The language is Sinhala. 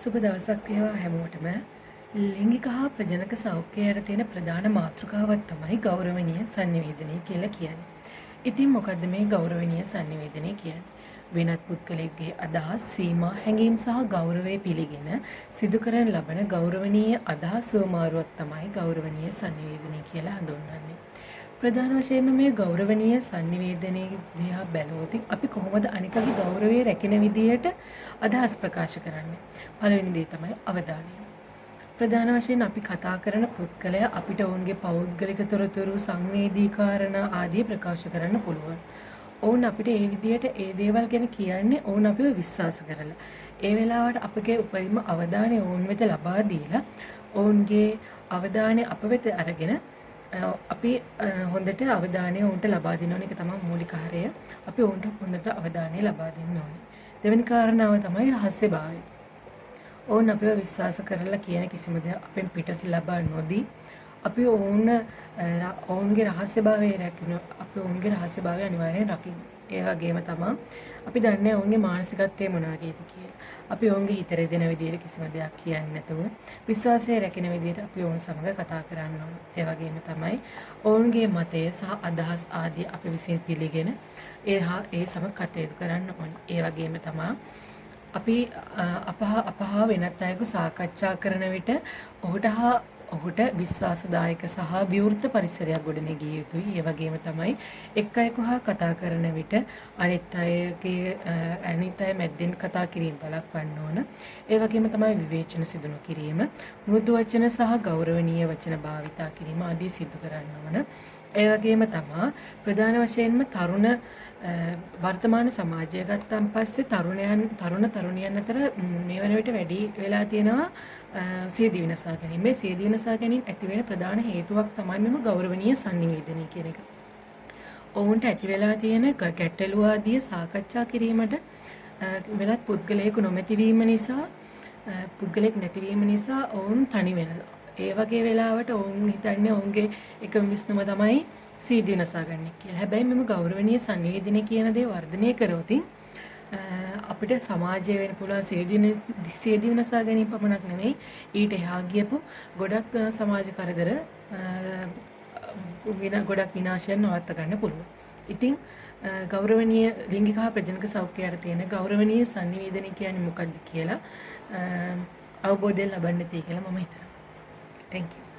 සුබ දවසක් වේවා හැමෝටම. ලිංගික හා ප්‍රජනක සෞඛ්‍යයට තියෙන ප්‍රධාන මාතෘකාවක් තමයි ගෞරවනීය sannivedanaya කියලා කියන්නේ. ඉතින් මොකද්ද මේ ගෞරවනීය sannivedanaya කියන්නේ? වෙනත් පුද්ගලයෙකුගේ අදහස්, සීමා, හැඟීම් සහ ගෞරවය පිළිගෙන සිදු කරන ලබන ගෞරවනීය අදහස් සුවමාරුවක් තමයි ගෞරවනීය sannivedanaya කියලා හඳුන්වන්නේ. ප්‍රධාන වශයෙන්ම මේ ගෞරවනීය sannivedanaya දිහා බැලුවොත් අපි කොහොමද අනිකගේ ගෞරවය රැකෙන විදියට අදහස් ප්‍රකාශ කරන්නේ? පළවෙනි දේ තමයි අවධානය. ප්‍රධාන වශයෙන් අපි කතා කරන පුද්ගලයා අපිට ඔවුන්ගේ පෞද්ගලික තොරතුරු, සංවේදී කාරණා ආදී ප්‍රකාශ කරන්න පුළුවන්. ඔවුන් අපිට ඒ විදියට ඒ දේවල් ගැන කියන්නේ ඔවුන් අපිව විශ්වාස කරලා. ඒ වෙලාවට අපගේ උපරිම අවධානය ඔවුන් වෙත ලබා දීලා ඔවුන්ගේ අවධානය අප වෙත අරගෙන අපි හොඳට අවධානය ඔවුන්ට ලබා දෙන්න ඕනේ. ඒක තමයි මූලික හරය. අපි ඔවුන්ට හොඳට අවධානය ලබා දෙන්න ඕනේ. දෙවෙනි කාරණාව තමයි රහස්‍යභාවය. ඔවුන් අපිව විශ්වාස කරලා කියන කිසිම දෙයක් අපෙන් පිටට ලබා නොදී අපි ඔවුන්ගේ රහස්‍යභාවය රැකින අපි ඔවුන්ගේ රහස්‍යභාවය අනිවාර්යෙන් රකින්න. ඒ වගේම තමයි අපි දන්නේ ඔවුන්ගේ මානසිකත්වය මොන වගේද කියලා. අපි ඔවුන්ගේ හිත රෙදෙන විදිහට කිසිම දෙයක් කියන්නේ නැතුව විශ්වාසය රැකින විදිහට අපි ඔවුන් සමග කතා කරන්න ඕන. ඒ වගේම තමයි ඔවුන්ගේ මතය සහ අදහස් ආදී අපි විසින් පිළිගෙන ඒ සමග කටයුතු කරන්න ඕන. ඒ වගේම තමයි අපි අපහා වෙනත් අයෙකු සාකච්ඡා කරන විට ඔහුට විශ්වාසදායක සහ විවෘත පරිසරයක් ගොඩනැගිය යුතුයි. ඒ වගේම තමයි එක් අයෙකු හා කතා කරන විට අනිත් අය මැද්දෙන් කතා කිරීම වළක්වන්න ඕන. ඒ වගේම තමයි විවේචන සිදු නොකිරීම, මෘදු වචන සහ ගෞරවනීය වචන භාවිතා කිරීම ආදී සිදු කරන්න ඕන. ඒ වගේම තමයි ප්‍රධාන වශයෙන්ම තරුණ වර්තමාන සමාජය ගත්තන් පස්සේ තරුණියන් අතර මේ වන විට වැඩි වෙලා තියෙනවා සියදිවි නසා ගැනීම. මේ සියදිවි නසා ගැනීම ඇති වෙන ප්‍රධාන හේතුවක් තමයි මෙම ගෞරවනීය sannivedanaya කියන එක. ඔවුන්ට ඇති වෙලා තියෙන ගැටලු ආදී සාකච්ඡා කිරීමට වෙනත් පුද්ගලයෙකු නොමැතිවීම නිසා පුද්ගලෙක් නැතිවීම නිසා ඔවුන් තනි වෙනවා. ඒ වගේ වෙලාවට ඔවුන් හිතන්නේ ඔවුන්ගේ එකම විශ්නම තමයි සීදී නසා ගන්න කියලා. හැබැයි මෙම ගෞරවනීය sannivedanaya කියන දේ වර්ධනය කරොත් අපිට සමාජය වෙන පුළුවන් සියදිවි නසා ගැනීම පමණක් නෙමෙයි ඊට එහා ගියපු ගොඩක් සමාජ කරදර ගොඩක් විනාශයන් නවත්ත ගන්න පුළුවන්. ඉතින් ගෞරවනීය ලිංගික හා ප්‍රජනක සෞඛ්‍යයට තියෙන ගෞරවනීය sannivedanaya කියන්නේ මොකක්ද කියලා අවබෝධය ලබන්න තියෙයි කියලා මම හිතනවා. Thank you.